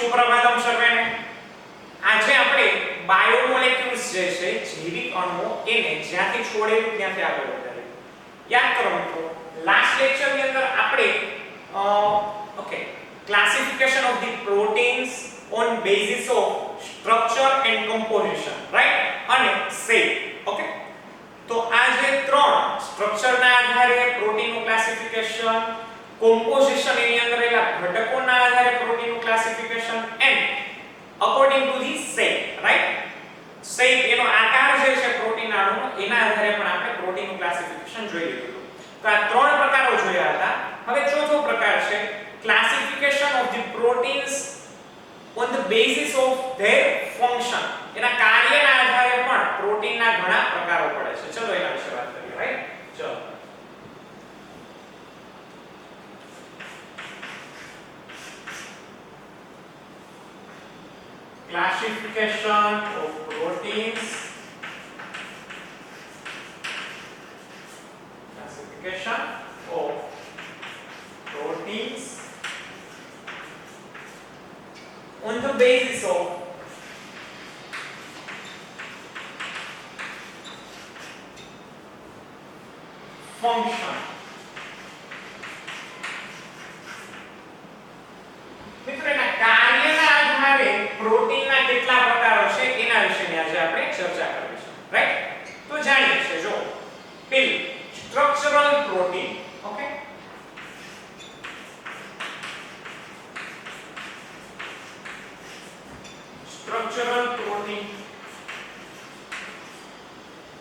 સુપ્રભાતમ સર્વેને. આજે આપણે બાયોમોલેક્યુલ્સ જે છે જૈવિક અણુઓ એને જ્યાંથી છોડેલું ત્યાંથી આગળ વધારીએ. યાદ કરો મિત્રો, લાસ્ટ લેક્ચર ની અંદર આપણે classification of the proteins on basis of structure and composition, right, અને shape. ઓકે, તો આ જે ત્રણ સ્ટ્રક્ચર ના આધારે પ્રોટીન નું ક્લાસિફિકેશન, composition એની અંદર રહેલા ઘટકોના આધારે પ્રોટીન નું classification and according to the shape, right, shape એનો આકાર જે છે પ્રોટીન અણુનો એના આધારે પણ આપણે પ્રોટીન નું ક્લાસિફિકેશન જોઈ લીધું. તો આ ત્રણ પ્રકારો જોયા હતા. હવે ચોથો પ્રકાર છે classification of the proteins on the basis of their function. એના કાર્યના આધારે પણ પ્રોટીનના ઘણા પ્રકારો પડે છે. ચલો એના વિશે વાત કરીએ, રાઈટ. ચલો classification of proteins, classification of proteins on the basis of function. મિત્રો એના કાર્યના આધારે પ્રોટીનના કેટલા પ્રકારો છે એના વિશેની આજે આપણે ચર્ચા કરીશું, રાઈટ. તો જાણીએ છીએ, જો પેલું structural protein. Okay, structural protein.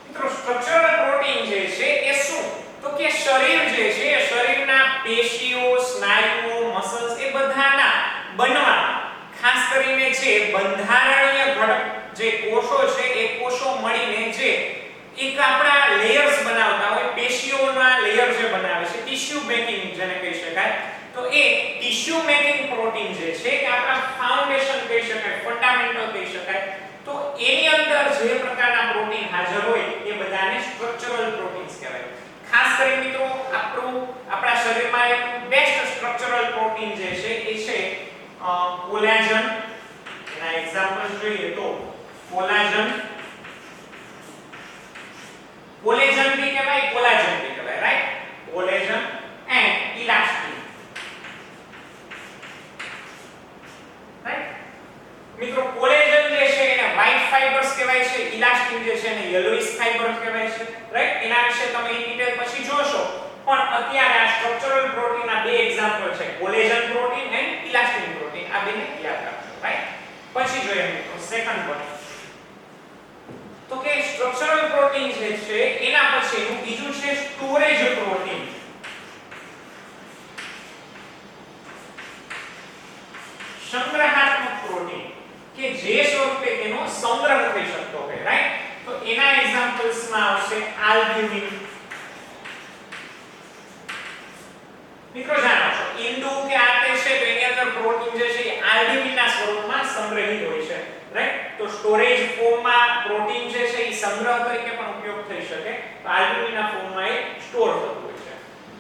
મિત્રો સ્ટ્રક્ચરલ પ્રોટીન જે છે એ શું, તો કે શરીર જે છે એ શરીરના પેશીઓ, સ્નાયુઓ, મસલ્સ એ બધાના બનવા, ખાસ કરીને જે બંધારણીય ઘટક જે કોષો છે એ કોષો મળીને જે એક આપણા લેયર્સ બનાવતા હોય, પેશીઓના લેયર જે બનાવે છે, ટિશ્યુ મેકિંગ જેને કહી શકાય, તો એ ટિશ્યુ મેકિંગ પ્રોટીન જે છે કે આપણા ફાઉન્ડેશન કહી શકાય, ફંડામેન્ટલ કહી શકાય. તો એની અંદર જે પ્રકારના પ્રોટીન હાજર હોય એ બધાને સ્ટ્રક્ચરલ પ્રોટીન્સ કહેવાય. ખાસ કરીને મિત્રો આપણા શરીરમાં એક બેસ્ટ સ્ટ્રક્ચરલ પ્રોટીન જે છે એ છે કોલેજન. એના એક્ઝામ્પલ્સ જોઈએ તો કોલેજન, કોલેજન બી કહેવાય, કોલાજન બી કહેવાય, right. Collagen and elastin, right. મિત્રો કોલેજન જે છે એને વ્હાઇટ ફાઇબર્સ કહેવાય છે, ઇલાસ્ટિન જે છે એને યલોઇશ ફાઇબર્સ કહેવાય છે, રાઈટ. એના વિશે તમે ઇન ડિટેલ પછી જોશો, પણ અત્યારે આ સ્ટ્રક્ચરલ પ્રોટીનના બે એક્ઝામ્પલ છે, કોલેજન પ્રોટીન એન્ડ ઇલાસ્ટિન પ્રોટીન. આ બેને યાદ રાખજો, રાઈટ. પછી જોઈએ મિત્રો સેકન્ડ પોઈન્ટ, તો કે સ્ટ્રક્ચરલ પ્રોટીન જે છે એના પછીનું બીજું છે સ્ટોરેજ પ્રોટીન. સંગ્રહાત્મક પ્રોટીન કે જે સ્વરૂપે તેનો સંગ્રહ થઈ શકતો હોય, રાઈટ. તો એના એક્ઝામ્પલ્સ માં આવશે આલ્બ્યુમિન. મિત્રો જાણો છો ઈંડુ કે આતે છે તો એની અંદર પ્રોટીન જે છે એ આલ્બ્યુમિનના સ્વરૂપમાં સંગ્રહિત હોય છે, રાઈટ. તો સ્ટોરેજ ફોર્મમાં પ્રોટીન જે છે એ સંગ્રહ તરીકે પણ ઉપયોગ થઈ શકે, તો આલ્બ્યુમિનના ફોર્મમાં એ સ્ટોર થતું હોય છે,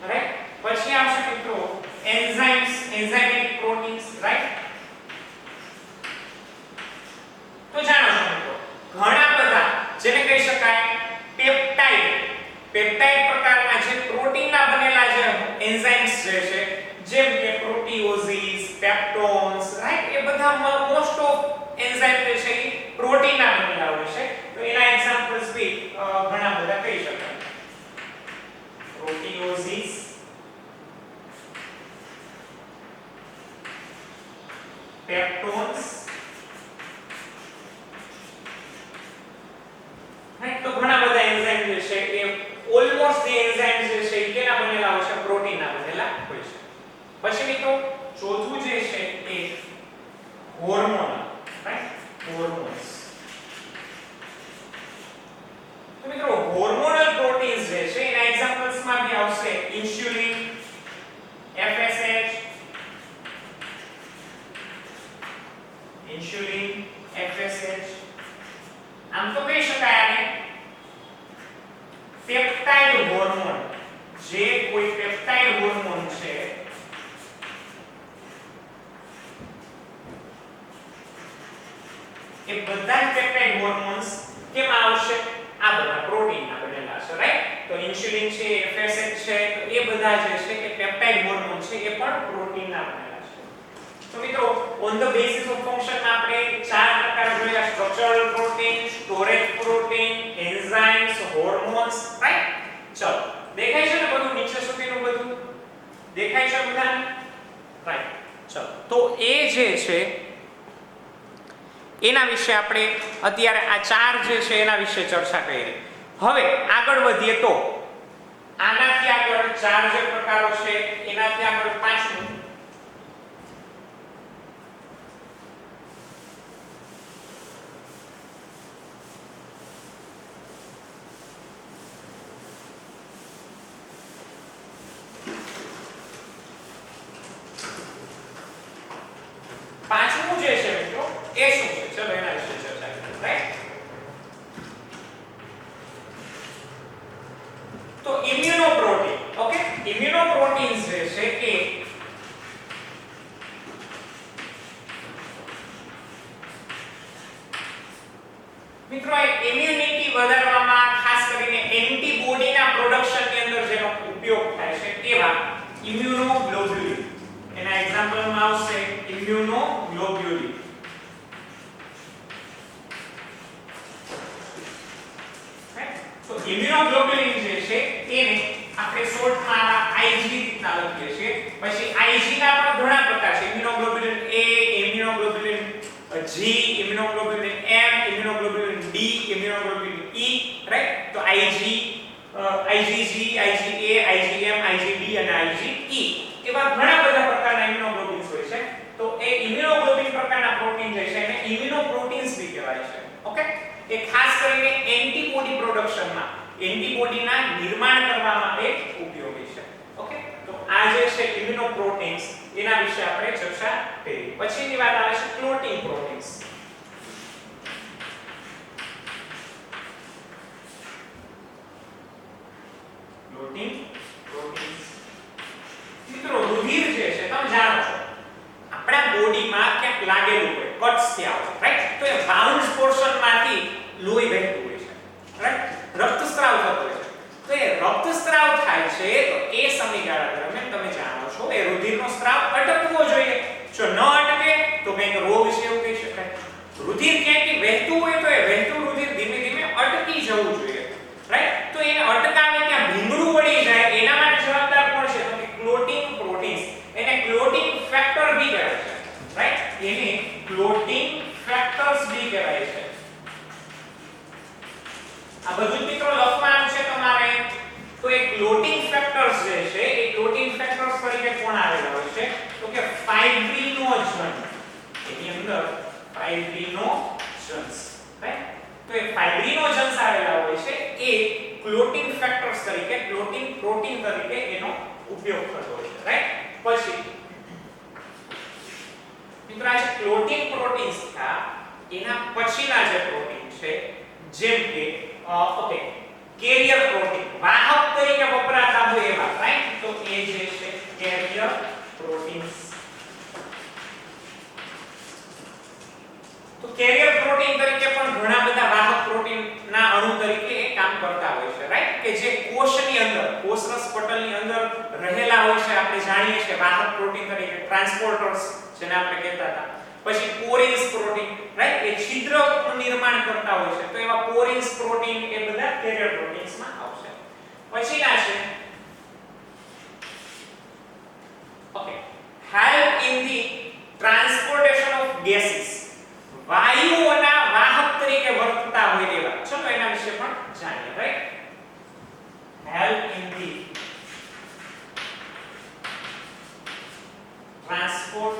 રાઈટ. પછી આવશે મિત્રો એન્ઝાઇમ્સ, એન્ઝાઇમેટિક પ્રોટીન્સ, રાઈટ. તો જાણો છો મિત્રો ઘણા બધા જેને કહી શકાય પેપ્ટાઇડ, પેપ્ટાઇડ પ્રકારના જે પ્રોટીનના બનેલા જે એન્ઝાઇમ્સ જે છે, જેમ કે પ્રોટીઓઝીસ, પેપ્ટોન્સ, રાઈટ. એ બધા મોસ્ટ ઓફ એન્ઝાઇમ જે છે એ પ્રોટીનના બનેલા હોય છે. તો એના એક્ઝામ્પલ્સ બી ઘણા બધા કહી શકાય. પ્રોટીઓઝીસ, પેપ્ટોન્સ, રાઈટ. તો ઘણા બધા એન્ઝાઇમ જે છે એ ઓલમોસ્ટ જે એન્ઝાઇમ જે છે એ કેના બનેલા હોય છે, પ્રોટીનના બનેલા હોય છે. પછી મિત્રો ચોથું જે છે એ હોર્મોન, રાઈટ. હોર્મોન્સ. તો મિત્રો હોર્મોનલ પ્રોટીન્સ જે છે એના એક્ઝામ્પલ્સ માં બી આવશે ઇન્સ્યુલિન, FSH, ઇન્સ્યુલિન, FSH. આમ તો કહી શકાય આને પેપ્ટાઇડ હોર્મોન. જે કોઈ પેપ્ટાઇડ હોર્મોન છે બધા જ પેપ્ટાઇડ હોર્મોન્સ કેમાં આવશે? આ બધા પ્રોટીનના બનેલા છે, રાઈટ? તો ઇન્સ્યુલિન છે, FSH છે, તો એ બધા જે છે કે પેપ્ટાઇડ હોર્મોન છે એ પણ પ્રોટીનના બનેલા છે. તો મિત્રો on the basis of function માં આપણે ચાર પ્રકાર જોયા: structural protein, storage protein, enzymes, hormones, right? ચલો, દેખાય છે ને બધું નીચે સુધીનું બધું? દેખાય છે બધાને? રાઈટ. ચલો, તો એ જે છે એના વિશે આપણે અત્યારે આ ચાર જે છે એના વિશે ચર્ચા કરી. હવે આગળ વધીએ તો આનાથી આગળ ચાર જે પ્રકારો છે એનાથી આગળ પાંચમું જે છે મિત્રો એ શું છે? ચલો એના વિશે ચર્ચા કરીએ, રાઈટ? તો ઇમ્યુનોપ્રોટીન, ઓકે? ઇમ્યુનોપ્રોટીન્સ જે છે એ મિત્રો ઇમ્યુનિટી વધારવામાં ખાસ કરીને એન્ટીબોડીના પ્રોડક્શનની અંદર જેનો ઉપયોગ થાય છે એવા ઇમ્યુનોગ્લોબ્યુલિન. એના એક્ઝામ્પલમાં આવશે ઇમ્યુનોગ્લોબ્યુલિન. તો ઇમ્યુનોગ્લોબ્યુલિન જે છે એને આપણે શોર્ટમાં IG રીતના લખીએ છીએ. પછી IG ના પણ ઘણા પ્રકાર છે: immunoglobulin A, immunoglobulin G, immunoglobulin M, immunoglobulin D, immunoglobulin E, right? તો IG, IgG, IgA, IgM, IgD અને IgE એવા ઘણા બધા પ્રકારના ઇમ્યુનોગ્લોબ્યુલિન્સ હોય છે. તો એ ઇમ્યુનોગ્લોબ્યુલિન પ્રકારના પ્રોટીન જે છે એને ઇમ્યુનોપ્રોટીન્સ બી કહેવાય છે, ઓકે? એ ખાસ કરીને એન્ટીબોડી પ્રોડક્શનમાં, એન્ટીબોડીના નિર્માણ કરવા માટે ઉપયોગી છે, ઓકે? તો આ જે છે ઇમ્યુનોપ્રોટીન્સ એના વિશે આપણે ચર્ચા કરી. પછીની વાત આવે છે ક્લોટિંગ પ્રોટીન્સ. ક્લોટિંગ પ્રોટીન્સ મિત્રો રુધિર જે છે તમે જાણો છો આપણા બોડીમાં ક્યાંક લાગેલું હોય, કટ્સ થયા હોય, રાઈટ? તો એ બાઉન્ડ પોર્શનમાંથી લોહી વહેતું હોય છે, રાઈટ? રક્તસ્રાવ થતો હોય છે. તો એ રક્તસ્રાવ થાય છે તો એ સમયગાળા દરમિયાન તમે જાણો છો એ રુધિરનો સ્ત્રાવ અટકવો જોઈએ. જો ન અટકે તો કંઈક રોગ છે એવું કહી શકાય. રુધિર ક્યાંકથી વહેતું હોય તો એ વહેતું રુધિર ધીમે ધીમે અટકી જવું જોઈએ, રાઈટ? તો એને અટકાવે ત્યાં ભીંગડું વળી જાય એના માટે જવાબદાર કોણ છે? તો કે ક્લોટિંગ પ્રોટીન્સ. એને ક્લોટિંગ ફેક્ટર બી કહેવાય છે, રાઈટ? એને ક્લોટિંગ ફેક્ટર્સ બી કહેવાય છે. આ બધું મિત્રો લખવાનું છે તમારે. તો એ ક્લોટિંગ ફેક્ટર્સ જે છે એ ક્લોટિંગ ફેક્ટર્સ તરીકે કોણ આવેલા હોય છે? તો કે ફાઇબ્રિનોજન. એની અંદર ફાઇબ્રિનોજન્સ, રાઈટ? તો એ ફાઇબ્રિનોજન્સ આવેલા હોય છે એ ક્લોટિંગ ફેક્ટર્સ તરીકે, ક્લોટિંગ પ્રોટીન તરીકે એનો ઉપયોગ થતો હોય છે, રાઈટ? પછી મિત્રો આ જે ક્લોટિંગ પ્રોટીન્સ હતા એના પછીના જે પ્રોટીન છે જેમ કે ઓકે કેરિયર પ્રોટીન, વાહક તરીકે વપરાતા હોય એવા, રાઈટ? તો એ જે છે કેરિયર પ્રોટીન્સ. તો કેરિયર પ્રોટીન તરીકે પણ ઘણા બધા વાહક પ્રોટીનના અણુ તરીકે એ કામ કરતા હોય છે, રાઈટ? કે જે કોષની અંદર, કોષરસ પટલની અંદર રહેલા હોય છે. આપણે જાણીએ છીએ વાહક પ્રોટીન તરીકે ટ્રાન્સપોર્ટર્સ જેને આપણે કહેતા હતા. પછી પોરિન્સ પ્રોટીન, રાઈટ? એ છિદ્રનું નિર્માણ કરતા હોય છે. તો એવા પોરિન્સ પ્રોટીન એ બધા કેરિયર પ્રોટીન્સમાં આવશે. પછીના છે okay help in the transportation of gases. વાયુઓના વાહક તરીકે વર્તતા હોય એવા. ચલો એના વિશે પણ જાણીએ, right? Help in the transport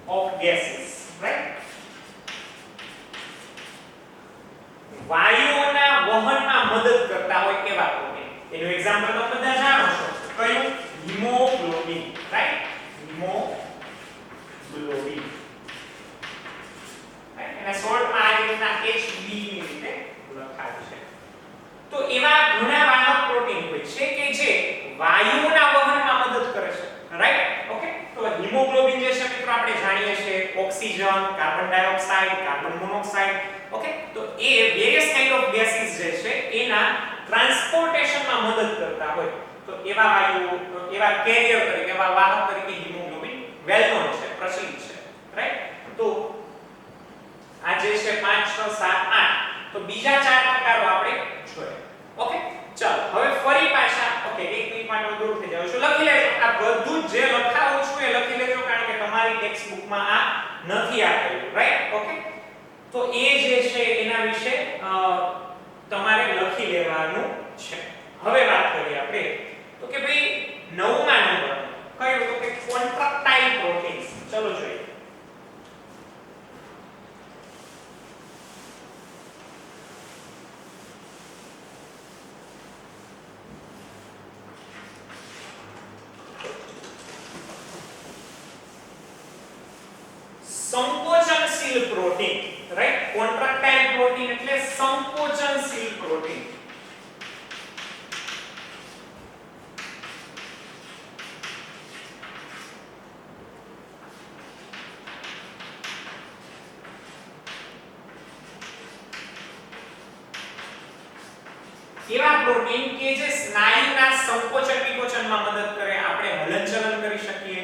of gases, right? વાયુઓના વહનમાં મદદ કરતા હોય એવા પ્રોટીન. એનું એક્ઝામ્પલ તમે બધા જાણો છો. કયું? Haemoglobin, right? Haemoglobin, right? એને શોર્ટમાં આ રીતના HB ની રીતે લખાય છે. તો એવા ઘણા વાહક પ્રોટીન હોય છે કે જે વાયુઓના વહનમાં મદદ કરે છે, રાઈટ? ઓકે? તો haemoglobin oxygen, carbon dioxide, carbon monoxide, okay, તો એ વેરિયસ કાઇન્ડ ઓફ ગેસીસ જે છે એના ટ્રાન્સપોર્ટેશનમાં મદદ કરતા હોય તો એવા વાયુઓ, એવા કેરિયર તરીકે, એવા વાહક તરીકે હિમોગ્લોબિન વેલ નોન છે, પ્રચલિત છે, રાઈટ? તો આ જે છે 5 6 7 8, તો બીજા 4 પ્રકારો આપણે જોયા. ઓકે, ચાલો હવે ફરી પાછા, ઓકે, 1 મિનિટ માટે દૂર થઈ જાવ છું. લખી લેજો આ બધું જે લખાવું છું એ લખી લેજો, કારણ કે તમારી ટેક્સ્ટ બુકમાં આ નથી આપેલું, રાઈટ? ઓકે, તો એ જે છે એના વિશે તમારે લખી લેવાનું છે. હવે વાત કરીએ આપણે તો કે ભાઈ 9મા નંબર કયું, તો કે કોન્ટ્રાક્ટાઇલ પ્રોટીન્સ. ચલો જોઈએ. સંકોચનશીલ પ્રોટીન, રાઈટ? કોન્ટ્રાક્ટાઇલ પ્રોટીન એટલે સંકોચનશીલ પ્રોટીન. એવા પ્રોટીન કે જે સ્નાયુના સંકોચન વિકોચનમાં મદદ કરે, આપણે હલનચલન કરી શકીએ,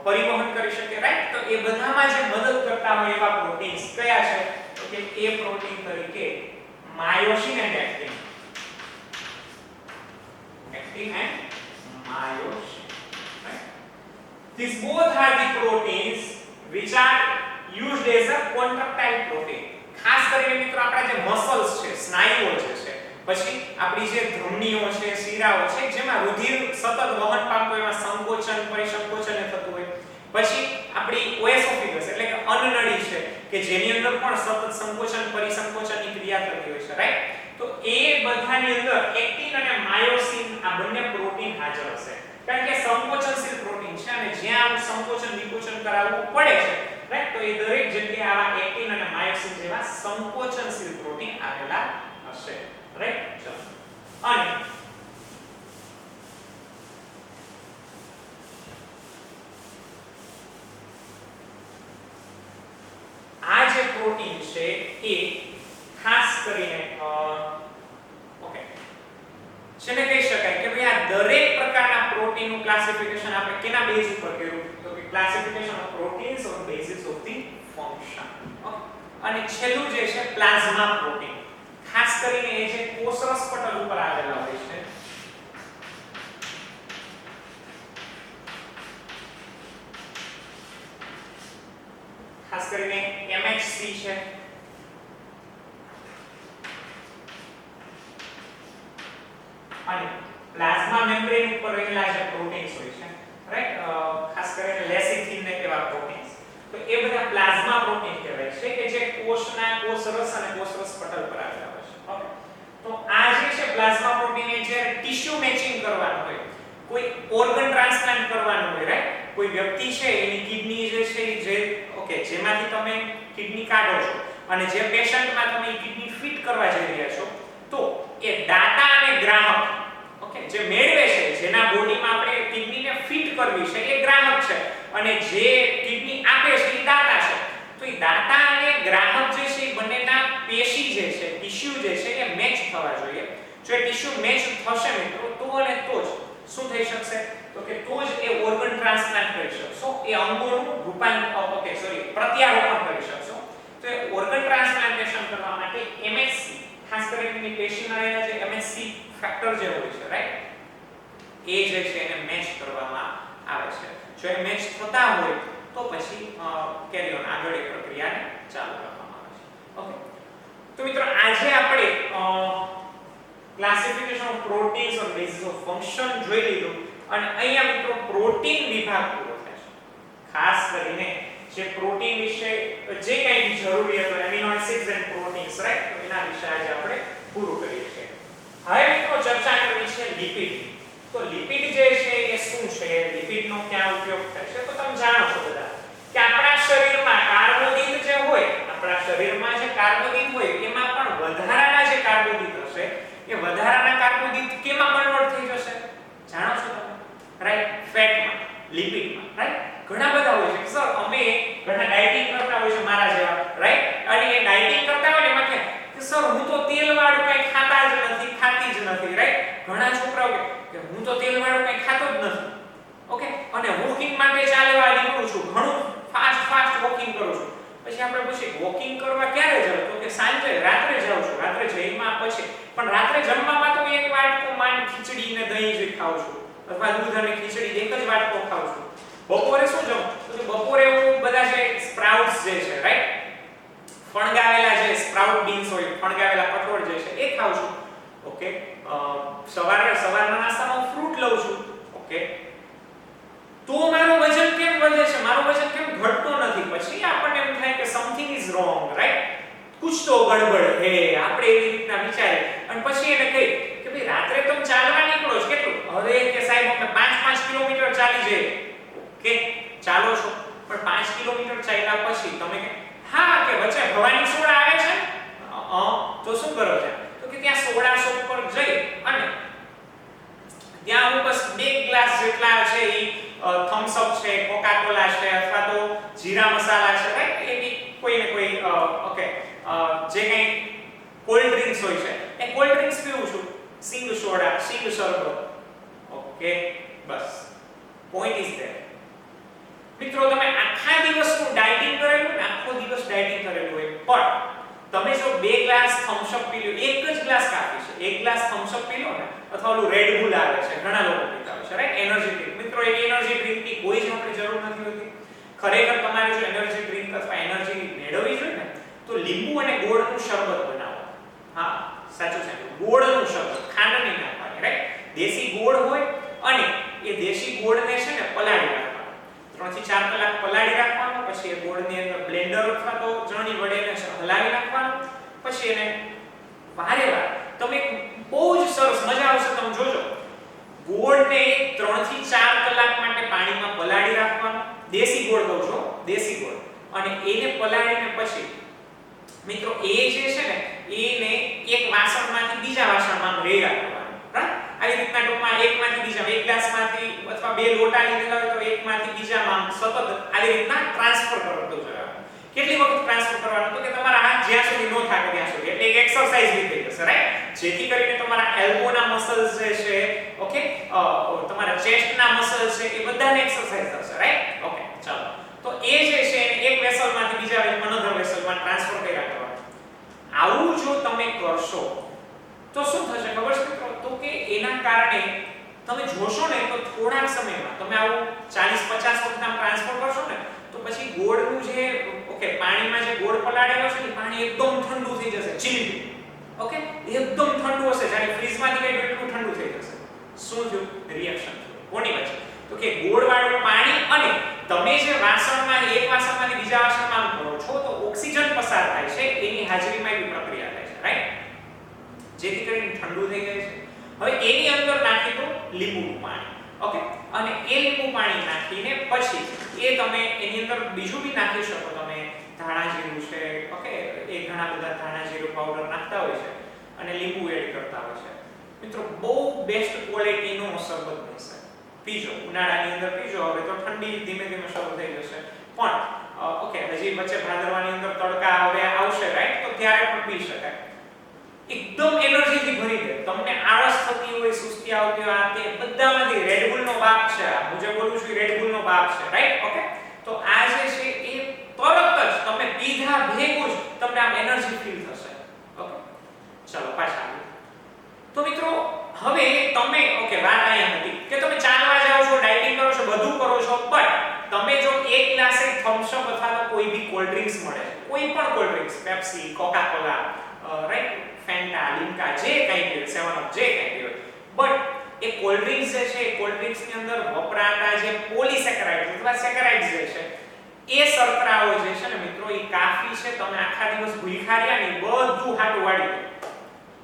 પરિવહન કરી શકીએ, રાઈટ? તો એ બધામાં જે મદદ કરતા હોય એવા પ્રોટીન્સ કયા છે? તો કે એ પ્રોટીન તરીકે myosin and actin. Actin and myosin, right? These both are the proteins which are used as a contractile protein. ખાસ કરીને મિત્રો આપણા જે મસલ્સ છે, સ્નાયુઓ જે છે, પછી આપણી જે ધમનીઓ છે, શિરાઓ છે, જેમાં રુધિર સતત વહન પામતું હોય, એમાં સંકોચન પરિસંકોચન થતું હોય, પછી આપણી ઓએસોફેગસ એટલે કે અન્નનળી છે કે જેની અંદર પણ સતત સંકોચન પરિસંકોચનની ક્રિયા થતી હોય છે, રાઈટ? તો એ બધાની અંદર એક્ટિન અને માયોસિન આ બંને પ્રોટીન હાજર હશે, કારણ કે સંકોચનશીલ પ્રોટીન છે અને જ્યાં સંકોચન વિકોચન કરાવવું પડે છે, રાઈટ? તો એ દરેક જગ્યાએ આવા એક્ટિન અને માયોસિન જેવા સંકોચનશીલ પ્રોટીન આવેલા હશે, રાઈટ? ચલો, અને આ જે પ્રોટીન છે એ ખાસ કરીને ઓકે જેને કહી શકાય કે ભાઈ આ દરેક પ્રકારના પ્રોટીનનું ક્લાસિફિકેશન આપણે કેના બેઝ ઉપર કર્યું? તો કે classification of proteins on basis of the function. Okay, અને છેલ્લું જે છે પ્લાઝ્મા પ્રોટીન, ખાસ કરીને એ જે કોષરસ પટલ ઉપર આવેલા હોય છે, ખાસ કરીને MHC છે, અને પ્લાઝ્મા મેમ્બ્રેન ઉપર રહેલા જે પ્રોટીન્સ હોય છે, રાઈટ? ખાસ કરીને લેસિથિન ને એવા પ્રોટીન્સ, તો એ બધા પ્લાઝ્મા પ્રોટીન કહેવાય છે કે જે કોષના કોષરસ અને કોષરસ પટલ પર આવેલા હોય છે. ઓકે, તો આ જે છે પ્લાઝ્મા પ્રોટીન એ જે ટિશ્યુ મેચિંગ કરવાનું હોય, કોઈ ઓર્ગન ટ્રાન્સપ્લાન્ટ કરવાનું હોય, રાઈટ? કોઈ વ્યક્તિ છે એની કિડની જે છે જે ઓકે જેમાંથી તમે કિડની કાઢો છો અને જે પેશન્ટમાં તમે કિડની ફિટ કરવા જઈ રહ્યા છો, તો એ દાતા અને ગ્રાહક, ઓકે, જે મેળવે છે, જેના બોડીમાં આપણે કિડનીને ફિટ કરવી છે, એ ગ્રાહક છે, અને જે કિડની આપે છે એ દાતા છે. તો એ દાતા અને ગ્રાહક જે છે એ બંનેના પેશી જે છે, ટિશ્યુ જે છે એ મેચ થવા જોઈએ. જો એ ટિશ્યુ મેચ થશે મિત્રો તો અને તો જ શું થઈ શકશે? તો કે તો જ એ ઓર્ગન ટ્રાન્સપ્લાન્ટ કરી શકશો, એ અંગોનું પ્રત્યારોપણ કરી શકશો. તો એ ઓર્ગન ટ્રાન્સપ્લાન્ટેશન કરવા માટે MHC, ખાસ કરીને પેશીમાં રહેલા જે MHC ફેક્ટર જે હોય છે, રાઈટ? એ જે છે એને મેચ કરવામાં આવે છે. જો એ મેચ થતા હોય તો પછી કેરી ઓન આગળ એ પ્રક્રિયાને ચાલુ રાખવામાં આવે છે. ઓકે, તો મિત્રો આજે આપણે classification of proteins on basis of function જોઈ લીધું, અને અહીંયા મિત્રો પ્રોટીન વિભાગ પૂરો થાય છે. ખાસ કરીને જે પ્રોટીન વિશે જે કંઈ જરૂરી હતો, amino acids and proteins, right? તો એના વિશે આજે આપણે પૂરું કરીએ છીએ. હવે મિત્રો ચર્ચા કરવી છે લિપિડ. તો લિપિડ જે છે એ શું છે, લિપિડનો ક્યાં ઉપયોગ થાય છે? તો તમે જાણો છો બધા કે આપણા શરીરમાં કાર્બોદિત જે હોય, આપણા શરીરમાં જે કાર્બોદિત હોય એમાં પણ વધારાના જે કાર્બોદિત હશે એ વધારાના કાર્બોદિત કેમાં કન્વર્ટ થઈ જશે? જાણો છો તમે, રાઈટ? ફેટમાં, લિપિડમાં, રાઈટ? ઘણા બધા હોય છે કે સર અમે ઘણા કરું છું. પછી આપણે પૂછીએ વોકિંગ કરવા ક્યારે જાવ, તો કે સાંજે રાત્રે જાઉં છું, રાત્રે જઈમાં પછી. પણ રાત્રે જમવામાં તો એક વાટકો માંડ ખીચડી ને દહીં જ ખાઉં છું અથવા દૂધ અને ખીચડી એક જ વાટકો ખાઉં છું. બપોરે શું જમું, તો બપોરે હું બધા જે સ્પ્રાઉટ્સ જે છે રાઈટ, ફણગાવેલા જે સ્પ્રાઉટ બીન્સ હોય, ફણગાવેલા કઠોળ જે છે એ ખાઉં છું. ઓકે, સવારના નાસ્તામાં ફ્રૂટ લઉં છું. ઓકે, તો મારું વજન કેમ વધે છે, મારું વજન કેમ ઘટતું નથી? પછી આપણને એમ થાય કે સમથિંગ ઇઝ રોંગ, રાઈટ, કુછ તો ગડબડ હે, આપણે એવી રીતના વિચારે. અને પછી એને કહી કે ભાઈ રાત્રે તમે ચાલવા નીકળો છો કેટલું? અરે કે સાહેબ અમે 5 કિલોમીટર ચાલી જઈએ. ઓકે, ચાલો છો, પણ 5 કિલોમીટર ચાલ્યા પછી તમે કે હા કે વચ્ચે ભવાની સોડા આવે છે, તો શું કરો છો? તો કે ત્યાં સોડા શોપ પર જઈ અને ત્યાં હું બસ 2 ગ્લાસ જેટલા છે ઈ થમ્સ અપ છે, કોકા કોલા છે અથવા તો જીરા મસાલા છે, રાઈટ, એવી કોઈ ને કોઈ ઓકે જે કંઈ કોલ્ડ ડ્રિંક્સ હોય છે એ કોલ્ડ ડ્રિંક્સ પીવું છું, સિંગ સોડા, સિંગ શરબત. Okay, bus point is there. મિત્રો તમે આખા દિવસનું ડાયટિંગ કરેલું ને, આખો દિવસ ડાયટિંગ કરેલું હોય, પણ તમે જો 2 ગ્લાસ થમ્સ અપ પી લો, એક જ ગ્લાસ કાફી છે, 1 ગ્લાસ થમ્સ અપ પી લો ને, અથવા ઓલું રેડ બુલ આવે છે, ઘણા લોકો પીતા હોય છે, રાઈટ, એનર્જી ડ્રિંક. મિત્રો એ એનર્જી ડ્રિંકની કોઈ જ આપણે જરૂર નથી હોતી. ખરેખર તમારે જો એનર્જી ડ્રિંક અથવા એનર્જી મેળવવી જોઈએ ને, તો લીંબુ અને ગોળનું શરબત બનાવો. હા, સાચું છે, ગોળનું શરબત, ખાંડ નહીં નાખવાની, રાઈટ. દેશી ગોળ હોય અને એ દેશી ગોળને છે ને પલાળી રાખવાનો, 3 થી 4 કલાક પલાળી રાખવાનો. પછી એ ગોળની અંદર બ્લેન્ડર અથવા તો ચણી વડે એને હલાવી નાખવાનું. પછી એને વારે વાર તમે બહુ જ સરસ મજા આવશે, તમે જોજો. ગોળને 3 થી 4 કલાક માટે પાણીમાં પલાળી રાખવાનો, દેશી ગોળ કહું છું, દેશી ગોળ, અને એને પલાળીને પછી મિત્રો એ જે છે ને એને એક વાસણમાંથી બીજા વાસણમાં રેડા કરવાનું, રાઈટ. આવી રીતના ટૂંકમાં એકમાંથી બીજા, એક ગ્લાસમાંથી અથવા 2 લોટા લીધેલા હોય તો એકમાંથી બીજામાં સતત આવી રીતના ટ્રાન્સફર કરતો જવાનું. કેટલી વખત ટ્રાન્સફર કરવાનું? તો કે તમારા હાથ જ્યાં સુધી નો થાકે ત્યાં સુધી, એટલે એક એક્સરસાઇઝ બી થઈ જશે, રાઈટ. જેથી કરીને તમારા એલ્બોના મસલ્સ જે છે, ઓકે, તમારા ચેસ્ટના મસલ્સ છે, એ બધાને એક્સરસાઇઝ થશે, રાઈટ. ઓકે, ચાલો. તો એ જે છે એક વેસલમાંથી બીજા અનધર વેસલમાં ટ્રાન્સફર કર્યા કરવાનું. આવું જો તમે કરશો તો શું થશે ખબર છે મિત્રો? તો કે એના કારણે તમે જોશો ને તો થોડાક સમયમાં તમે આવું 40-50 વખત આમ ટ્રાન્સફર કરશો ને, તો પછી ગોળનું જે ઓકે પાણીમાં જે ગોળ પલાળેલો છે ને પાણી એકદમ ઠંડુ થઈ જશે, ચીલ્ડ. ઓકે, એકદમ ઠંડુ હશે, જ્યારે ફ્રીજમાંથી કાઢ્યું એટલું ઠંડુ થઈ જશે. શું થયું? રિએક્શન થયું. કોની વચ્ચે? તો કે ગોળવાળું પાણી અને તમે જે વાસણમાં એક વાસણમાંથી બીજા વાસણમાં આમ કરો છો તો ઓક્સિજન પસાર થાય છે, એની હાજરીમાં એવી પ્રક્રિયા થાય છે, રાઈટ, જેથી કરીને ઠંડુ થઈ જાય છે. હવે એની અંદર નાખી દો લીંબુનું પાણી. ઓકે, અને એ લીંબુ પાણી નાખીને પછી એ તમે એની અંદર બીજું બી નાખી શકો, તમે ધાણા જીરું છે, ઓકે, એ ઘણા બધા ધાણા જીરું પાવડર નાખતા હોય છે અને લીંબુ એડ કરતા હોય છે. મિત્રો બહુ બેસ્ટ ક્વોલિટીનો શરબત બનશે, પીજો, ઉનાળાની અંદર પીજો. હવે તો ઠંડી ધીમે ધીમે શરૂ થઈ જશે, પણ ઓકે હજી વચ્ચે ભાદરવાની અંદર તડકા હવે આવશે, રાઈટ, તો ત્યારે પણ પી શકાય. એકદમ એનર્જીથી ભરી દે. તમને આળસ થતી હોય, સુસ્તી આવતી હોય, આ તે બધામાંથી રેડ બુલનો બાપ છે. હું જે બોલું છું રેડ બુલનો બાપ છે, રાઈટ. ઓકે, તો આ જે છે એ તરત જ તમે પીધા ભેગું જ તમને આમ એનર્જી ફીલ થશે. ઓકે, ચલો પાછા. તો મિત્રો હવે તમે ઓકે વાત અહીંયા હતી કે તમે ચાલવા જાઓ છો, ડાયટિંગ કરો છો, બધું કરો છો, પણ તમે જો એક ગ્લાસ થમ્સ અપ અથવા તો કોઈ બી કોલ્ડ ડ્રિંક્સ મળે, કોઈ પણ cold drinks, Pepsi, Coca Cola, right, Fanta, Limca, જે કંઈ પીવે, 7up, જે કંઈ પીવે, બટ એ કોલ્ડ ડ્રિંક્સ જે છે, એ કોલ્ડ ડ્રિંક્સની અંદર વપરાતા જે પોલીસેકેરાઇડ્સ અથવા સેકેરાઇડ્સ જે છે એ શર્કરાઓ જે છે ને મિત્રો એ કાફી છે. તમે આખા દિવસ ભૂખ્યા રહ્યા ને બધું હાટું વાળી દે.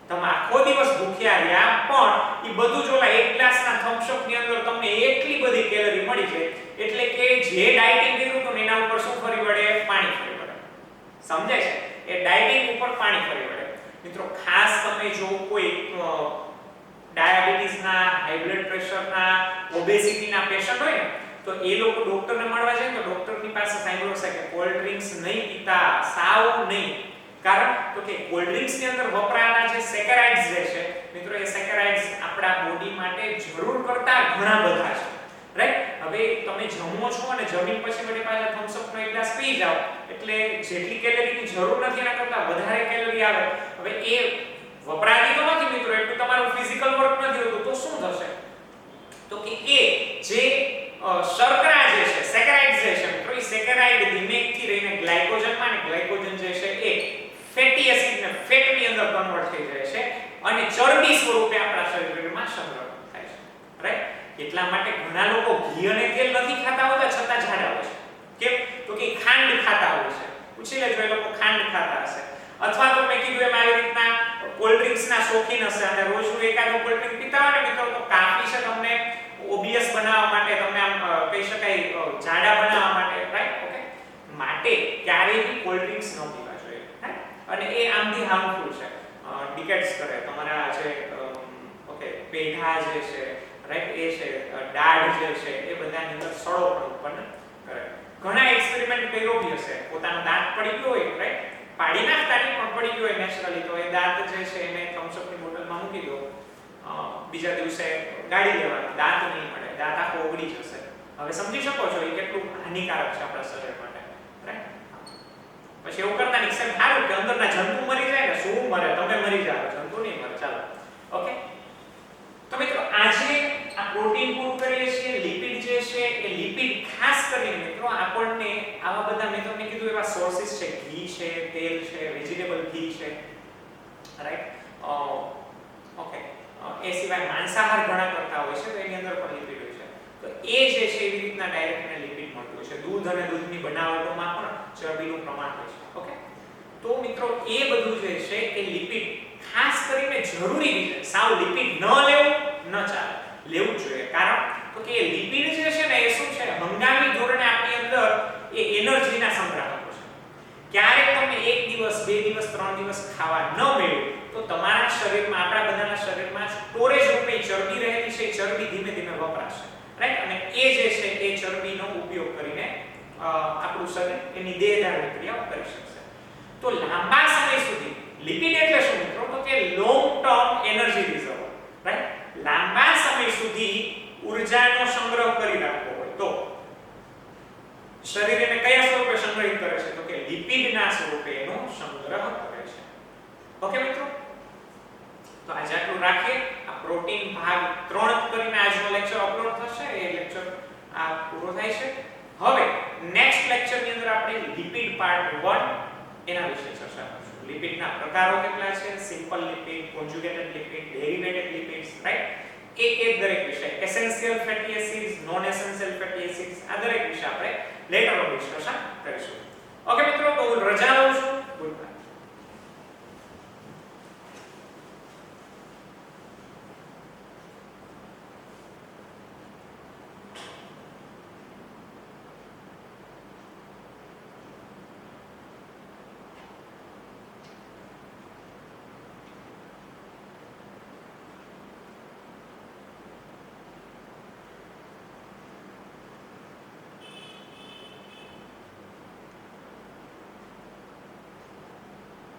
તમે આખો દિવસ ભૂખ્યા રહ્યા પણ એ બધું જો એક ગ્લાસના થમ્સ અપ ની અંદર તમને એટલી બધી કેલરી મળી જાય, એટલે કે જે ડાયટિંગ કર્યું તો એના ઉપર શું ફરી વળે? પાણી ફરી વળે. સમજાય છે? એ ડાયટિંગ ઉપર પાણી ફરી વળે. મિત્રો ખાસ તમે જો કોઈ ડાયાબિટીસના, હાઈ બ્લડ પ્રેશરના, ઓબેસિટીના પેશન્ટ હોય ને, તો એ લોકો ડોક્ટરને મળવા જાય તો ડોક્ટરની પાસે સાંભળો છે કે કોલ્ડ ડ્રિંક્સ નહીં પીતા, સાવ નહીં. કારણ તો કે કોલ્ડ ડ્રિંક્સ ની અંદર વપરાતા જે સેકેરાઇડ્સ જે છે મિત્રો, એ સેકેરાઇડ્સ આપણા બોડી માટે જરૂર કરતા ઘણા બધા છે, રાઈટ. હવે તમે જમો છો અને જમીન પછી વળી પાછા થમ્સ અપ નો એક ગ્લાસ પી જાઓ એટલે જેટલી કેલરીની જરૂર નથી એના કરતાં વધારે કેલરી આવે. હવે એ વપરાતી તો નથી મિત્રો, એટલું તમારું ફિઝિકલ વર્ક નથી હોતું, તો શું થશે? તો કે એ જે શર્કરા જે છે, સેકેરાઇડ જે છે મિત્રો, એ સેકેરાઇડ ધીમેથી રહીને ગ્લાયકોજનમાં, અને ગ્લાયકોજન જે છે એ ફેટી એસિડ ને ફેટની અંદર કન્વર્ટ થઈ જાય છે અને ચરબી સ્વરૂપે આપણા શરીરમાં સંગ્રહ થાય છે. રાઈટ? એટલા માટે ઘણા લોકો ઘી અને તેલ નથી ખાતા હોતા છતાં જાડા હોય છે. કેમ? તો કે ખાંડ ખાતા હોય છે. પૂછી લેજો, એ લોકો ખાંડ ખાતા હશે. અથવા તો મેં કીધું એમ આવી રીતના કોલ્ડ ડ્રિંક્સના શોખીન હશે અને રોજનું એકાદું કોલ્ડ ડ્રિંક પીતા હોય ને મિત્રો, તો કાફી છે તમને ઓબીએસ બનાવવા માટે, તમને આમ કહી શકાય જાડા બનાવવા માટે. રાઈટ? ઓકે, માટે ક્યારેય બી કોલ્ડ ડ્રિંક્સ ન પીવા જોઈએ. રાઈટ? અને એ આમથી હાર્મફુલ છે, ડિકેટ્સ કરે તમારા જે ઓકે પેઢા જે છે, રાઈટ, એ છે દાઢ જે છે એ બધાની અંદર સડો પણ ઉત્પન્ન કરે. ઘણા એક્સપેરિમેન્ટ કર્યો બી હશે, પોતાનો દાંત પડી ગયો હોય, રાઈટ, પાડી નાખતા નહીં પણ પડી ગયો હોય નેચરલી, તો એ દાંત જે છે એને થમ્સઅપની બોટલમાં મૂકી દો, બીજા દિવસે ગાળી લેવાનું, દાંત નહીં મળે, દાંત આખો ઓગળી જશે. હવે સમજી શકો છો એ કેટલું હાનિકારક છે આપણા શરીર માટે. રાઈટ? પછી એવું કરતા નહીં, સારું કે અંદરના જંતુ મરી જાય ને, શું મરે, તમે મરી જાવ, જંતુ નહીં મરે. ચાલો, ઓકે. તો મિત્રો આજે આ પ્રોટીન પૂરું કરીએ છીએ. લિપિડ જે છે એ લિપિડ ખાસ કરીને મિત્રો આપણને આવા બધા, મેં તમને કીધું એવા સોર્સિસ છે, ઘી છે, તેલ છે, વેજીટેબલ ઘી છે, રાઈટ, ઓકે, એ સિવાય માંસાહાર ઘણા કરતા હોય છે તો એની અંદર પણ લિપિડ હોય છે. તો એ જે છે એવી રીતના ડાયરેક્ટ એને લિપિડ મળતું હોય છે. દૂધ અને દૂધની બનાવટોમાં પણ ચરબીનું પ્રમાણ હોય છે. ઓકે, તો મિત્રો એ બધું જે છે એ લિપિડ ખાસ કરીને જરૂરી છે. સાવ લિપિડ ન લેવું ન ચાલે, લેવું જોઈએ. કારણ તો કે એ લિપિડ જે છે ને એ શું છે, હંગામી ધોરણે આપણી અંદર એ એનર્જીના સંગ્રાહકો છે. ક્યારેક તમને એક દિવસ, બે દિવસ, 3 દિવસ ખાવા ન મળ્યું તો તમારા શરીરમાં, આપણા બધાના શરીરમાં સ્ટોરેજ રૂપે ચરબી રહેલી છે, ચરબી ધીમે ધીમે વપરાશે. રાઈટ? અને એ જે છે એ ચરબીનો ઉપયોગ કરીને આપણું શરીર એની દેહધાર્મિક ક્રિયાઓ કરી શકશે. તો લાંબા સમય સુધી લિપિડ એટલે શું મિત્રો? તો કે long term energy reserve. Right? લાંબા સમય સુધી ઊર્જાનો સંગ્રહ કરી રાખવો હોય તો શરીર એને કયા સ્વરૂપે સંગ્રહિત કરે છે? તો કે લિપિડના સ્વરૂપે એનો સંગ્રહ કરે છે. ઓકે મિત્રો, તો આજે આટલું રાખીએ. આ પ્રોટીન ભાગ 3 કરીને આજનો લેક્ચર અપલોડ થશે. એ લેક્ચર આ પૂરો થાય છે. હવે નેક્સ્ટ લેક્ચરની અંદર આપણે લિપિડ પાર્ટ 1 એના વિશે ચર્ચા કરીશું. લિપિડના પ્રકારો કેટલા છે, simple lipid, conjugated lipid, derivated lipids, right, એક દરેક વિષય, essential fatty acids, non essential fatty acids, આ દરેક વિશે આપણે લેટર ઓન ડિસ્કશન